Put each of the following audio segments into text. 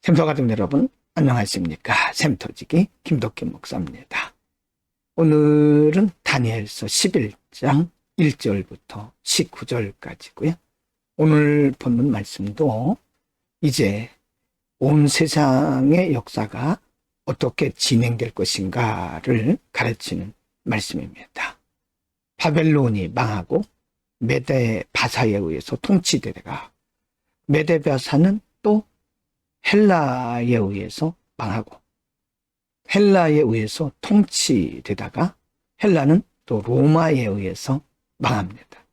샘터가족 여러분, 안녕하십니까? 샘터지기 김덕김 목사입니다. 오늘은 다니엘서 11장 1절부터 19절까지고요. 오늘 본문 말씀도 이제 온 세상의 역사가 어떻게 진행될 것인가를 가르치는 말씀입니다. 바벨론이 망하고 메데 바사에 의해서 통치되다가 메데 바사는 또 헬라에 의해서 망하고 헬라에 의해서 통치되다가 헬라는 또 로마에 의해서 망합니다.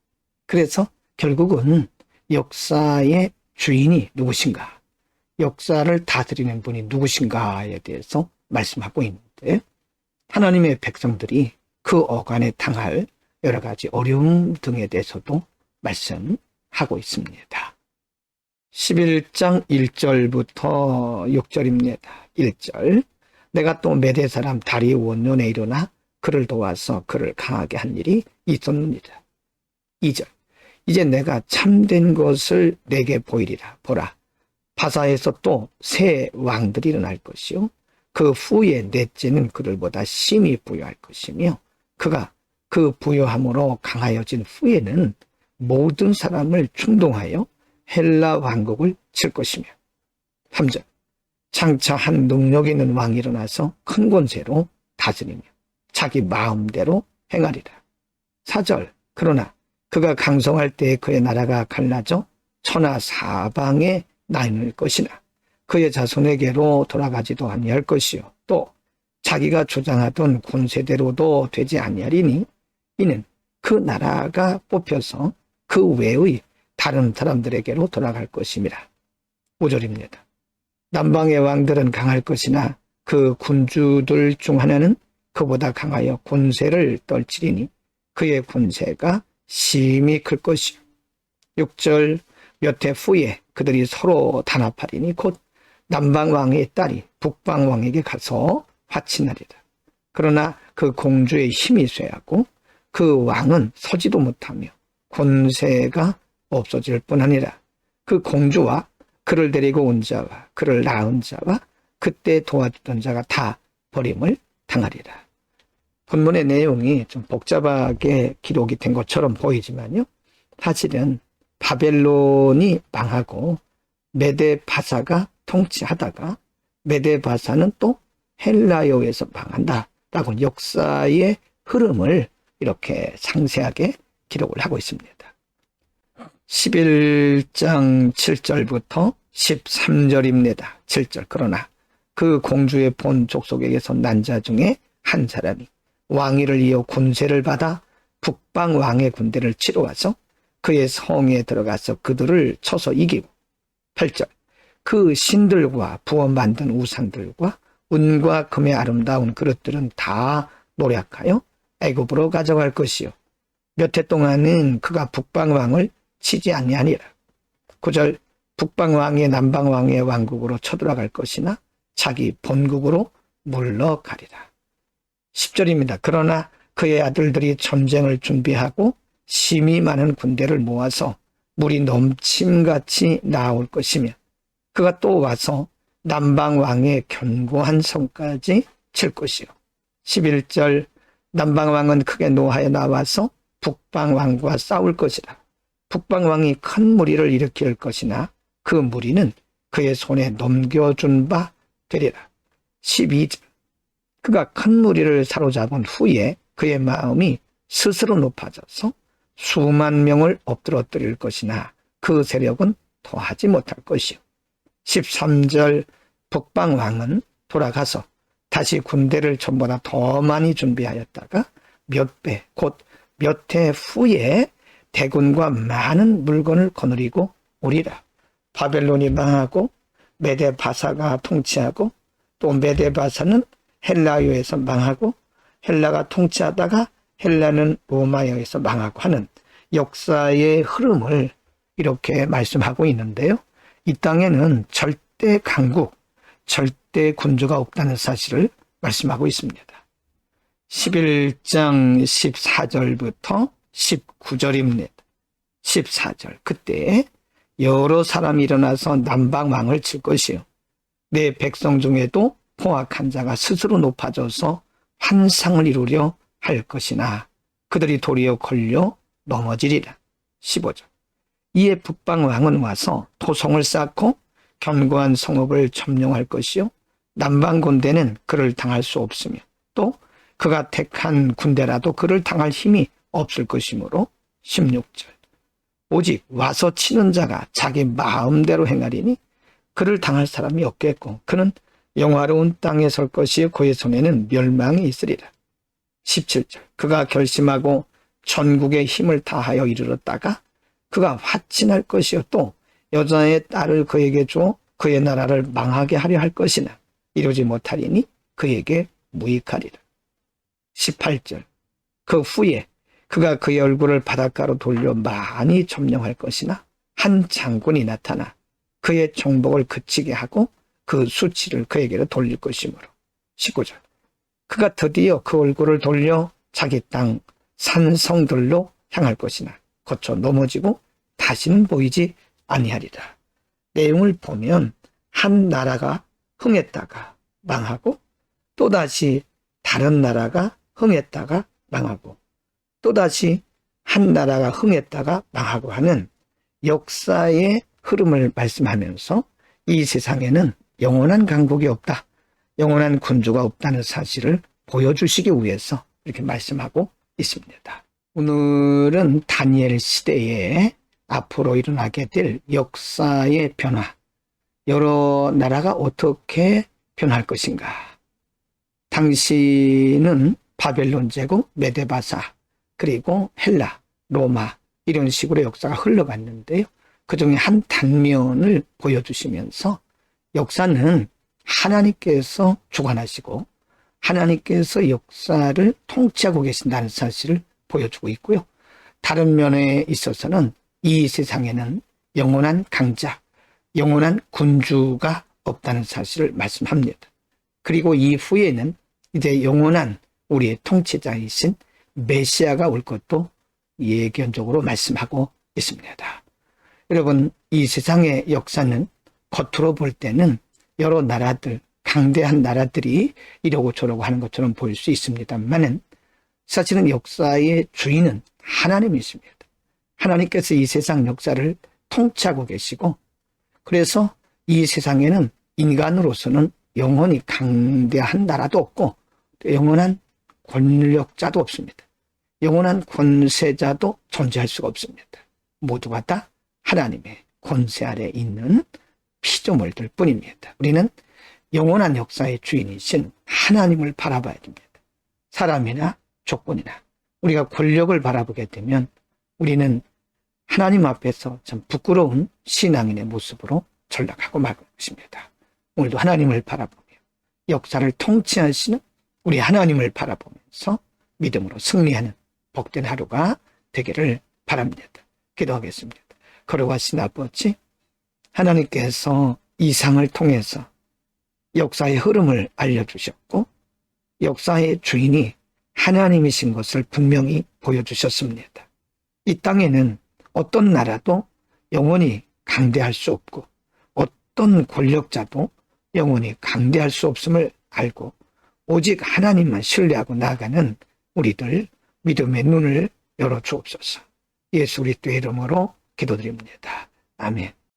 그래서 결국은 역사의 주인이 누구신가, 역사를 다스리는 분이 누구신가에 대해서 말씀하고 있는데, 하나님의 백성들이 그 어간에 당할 여러 가지 어려움 등에 대해서도 말씀하고 있습니다. 11장 1절부터 6절입니다. 1절, 내가 또 메대 사람 다리오 원년에 일어나 그를 도와서 그를 강하게 한 일이 있었느니라. 2절, 이제 내가 참된 것을 내게 보이리라. 보라, 바사에서 또 새 왕들이 일어날 것이요, 그 후에 넷째는 그를 보다 심히 부요할 것이며, 그가 그 부요함으로 강하여진 후에는 모든 사람을 충동하여 헬라 왕국을 칠 것이며. 3절, 장차 한 능력 있는 왕이 일어나서 큰 권세로 다스리며 자기 마음대로 행하리라. 4절, 그러나 그가 강성할 때에 그의 나라가 갈라져 천하 사방에 나눌 것이나 그의 자손에게로 돌아가지도 아니할 것이요, 또 자기가 주장하던 군세대로도 되지 아니하리니 이는 그 나라가 뽑혀서 그 외의 다른 사람들에게로 돌아갈 것임이라. 5절입니다. 남방의 왕들은 강할 것이나 그 군주들 중 하나는 그보다 강하여 군세를 떨치리니 그의 군세가 심히 클 것이요. 6절, 몇 해 후에 그들이 서로 단합하리니 곧 남방왕의 딸이 북방왕에게 가서 화친하리라. 그러나 그 공주의 힘이 쇠하고 그 왕은 서지도 못하며 군세가 없어질 뿐 아니라 그 공주와 그를 데리고 온 자와 그를 낳은 자와 그때 도와주던 자가 다 버림을 당하리라. 본문의 내용이 좀 복잡하게 기록이 된 것처럼 보이지만요, 사실은 바벨론이 망하고 메데 바사가 통치하다가 메데 바사는 또 헬라에 의해서 망한다라고 역사의 흐름을 이렇게 상세하게 기록을 하고 있습니다. 11장 7절부터 13절입니다. 7절, 그러나 그 공주의 본 족속에게서 난 자 중에 한 사람이 왕위를 이어 군세를 받아 북방 왕의 군대를 치러 와서 그의 성에 들어가서 그들을 쳐서 이기고. 8절, 그 신들과 부어 만든 우상들과 은과 금의 아름다운 그릇들은 다 노략하여 애굽으로 가져갈 것이요, 몇 해 동안은 그가 북방 왕을 치지 아니하니라. 9절, 북방왕이 남방왕의 왕국으로 쳐들어갈 것이나 자기 본국으로 물러가리라. 10절입니다. 그러나 그의 아들들이 전쟁을 준비하고 심히 많은 군대를 모아서 물이 넘침같이 나올 것이며 그가 또 와서 남방왕의 견고한 성까지 칠 것이요. 11절, 남방왕은 크게 노하여 나와서 북방왕과 싸울 것이라. 북방왕이 큰 무리를 일으킬 것이나 그 무리는 그의 손에 넘겨준 바 되리라. 12절, 그가 큰 무리를 사로잡은 후에 그의 마음이 스스로 높아져서 수만 명을 엎드러뜨릴 것이나 그 세력은 더하지 못할 것이요. 13절, 북방왕은 돌아가서 다시 군대를 전보다 더 많이 준비하였다가 몇 배, 곧 몇 해 후에 대군과 많은 물건을 거느리고 오리라. 바벨론이 망하고 메데 바사가 통치하고 또 메데 바사는 헬라에 의해서 망하고 헬라가 통치하다가 헬라는 로마에 의해서 망하고 하는 역사의 흐름을 이렇게 말씀하고 있는데요, 이 땅에는 절대 강국, 절대 군주가 없다는 사실을 말씀하고 있습니다. 11장 14절부터 19절입니다. 14절, 그때 여러 사람이 일어나서 남방왕을 칠 것이요, 내 백성 중에도 포악한 자가 스스로 높아져서 환상을 이루려 할 것이나 그들이 도리어 걸려 넘어지리라. 15절. 이에 북방왕은 와서 토성을 쌓고 견고한 성읍을 점령할 것이요 남방군대는 그를 당할 수 없으며 또 그가 택한 군대라도 그를 당할 힘이 없을 것이므로 16절. 오직 와서 치는 자가 자기 마음대로 행하리니 그를 당할 사람이 없겠고 그는 영화로운 땅에 설 것이요 그의 손에는 멸망이 있으리라. 17절. 그가 결심하고 전국의 힘을 다하여 이르렀다가 그가 화친할 것이요 또 여자의 딸을 그에게 줘 그의 나라를 망하게 하려 할 것이나 이루지 못하리니 그에게 무익하리라. 18절. 그 후에 그가 그의 얼굴을 바닷가로 돌려 많이 점령할 것이나 한 장군이 나타나 그의 정복을 그치게 하고 그 수치를 그에게로 돌릴 것이므로. 19절. 그가 드디어 그 얼굴을 돌려 자기 땅 산성들로 향할 것이나 거쳐 넘어지고 다시는 보이지 아니하리라. 내용을 보면 한 나라가 흥했다가 망하고 또다시 다른 나라가 흥했다가 망하고 또다시 한 나라가 흥했다가 망하고 하는 역사의 흐름을 말씀하면서 이 세상에는 영원한 강국이 없다, 영원한 군주가 없다는 사실을 보여주시기 위해서 이렇게 말씀하고 있습니다. 오늘은 다니엘 시대에 앞으로 일어나게 될 역사의 변화, 여러 나라가 어떻게 변할 것인가. 당시는 바벨론 제국, 메데바사, 그리고 헬라, 로마 이런 식으로 역사가 흘러갔는데요. 그중에 한 단면을 보여주시면서 역사는 하나님께서 주관하시고 하나님께서 역사를 통치하고 계신다는 사실을 보여주고 있고요. 다른 면에 있어서는 이 세상에는 영원한 강자, 영원한 군주가 없다는 사실을 말씀합니다. 그리고 이후에는 이제 영원한 우리의 통치자이신 메시아가 올 것도 예견적으로 말씀하고 있습니다. 여러분, 이 세상의 역사는 겉으로 볼 때는 여러 나라들, 강대한 나라들이 이러고 저러고 하는 것처럼 보일 수 있습니다만은 사실은 역사의 주인은 하나님이십니다. 하나님께서 이 세상 역사를 통치하고 계시고 그래서 이 세상에는 인간으로서는 영원히 강대한 나라도 없고 영원한 권력자도 없습니다. 영원한 권세자도 존재할 수가 없습니다. 모두가 다 하나님의 권세 아래 있는 피조물들 뿐입니다. 우리는 영원한 역사의 주인이신 하나님을 바라봐야 됩니다. 사람이나 조건이나 우리가 권력을 바라보게 되면 우리는 하나님 앞에서 참 부끄러운 신앙인의 모습으로 전락하고 말 것입니다. 오늘도 하나님을 바라보며 역사를 통치하시는 우리 하나님을 바라보면서 믿음으로 승리하는 복된 하루가 되기를 바랍니다. 기도하겠습니다. 거룩하신 아버지, 하나님께서 이상을 통해서 역사의 흐름을 알려주셨고 역사의 주인이 하나님이신 것을 분명히 보여주셨습니다. 이 땅에는 어떤 나라도 영원히 강대할 수 없고 어떤 권력자도 영원히 강대할 수 없음을 알고 오직 하나님만 신뢰하고 나아가는 우리들 믿음의 눈을 열어 주옵소서. 예수 그리스도의 이름으로 기도드립니다. 아멘.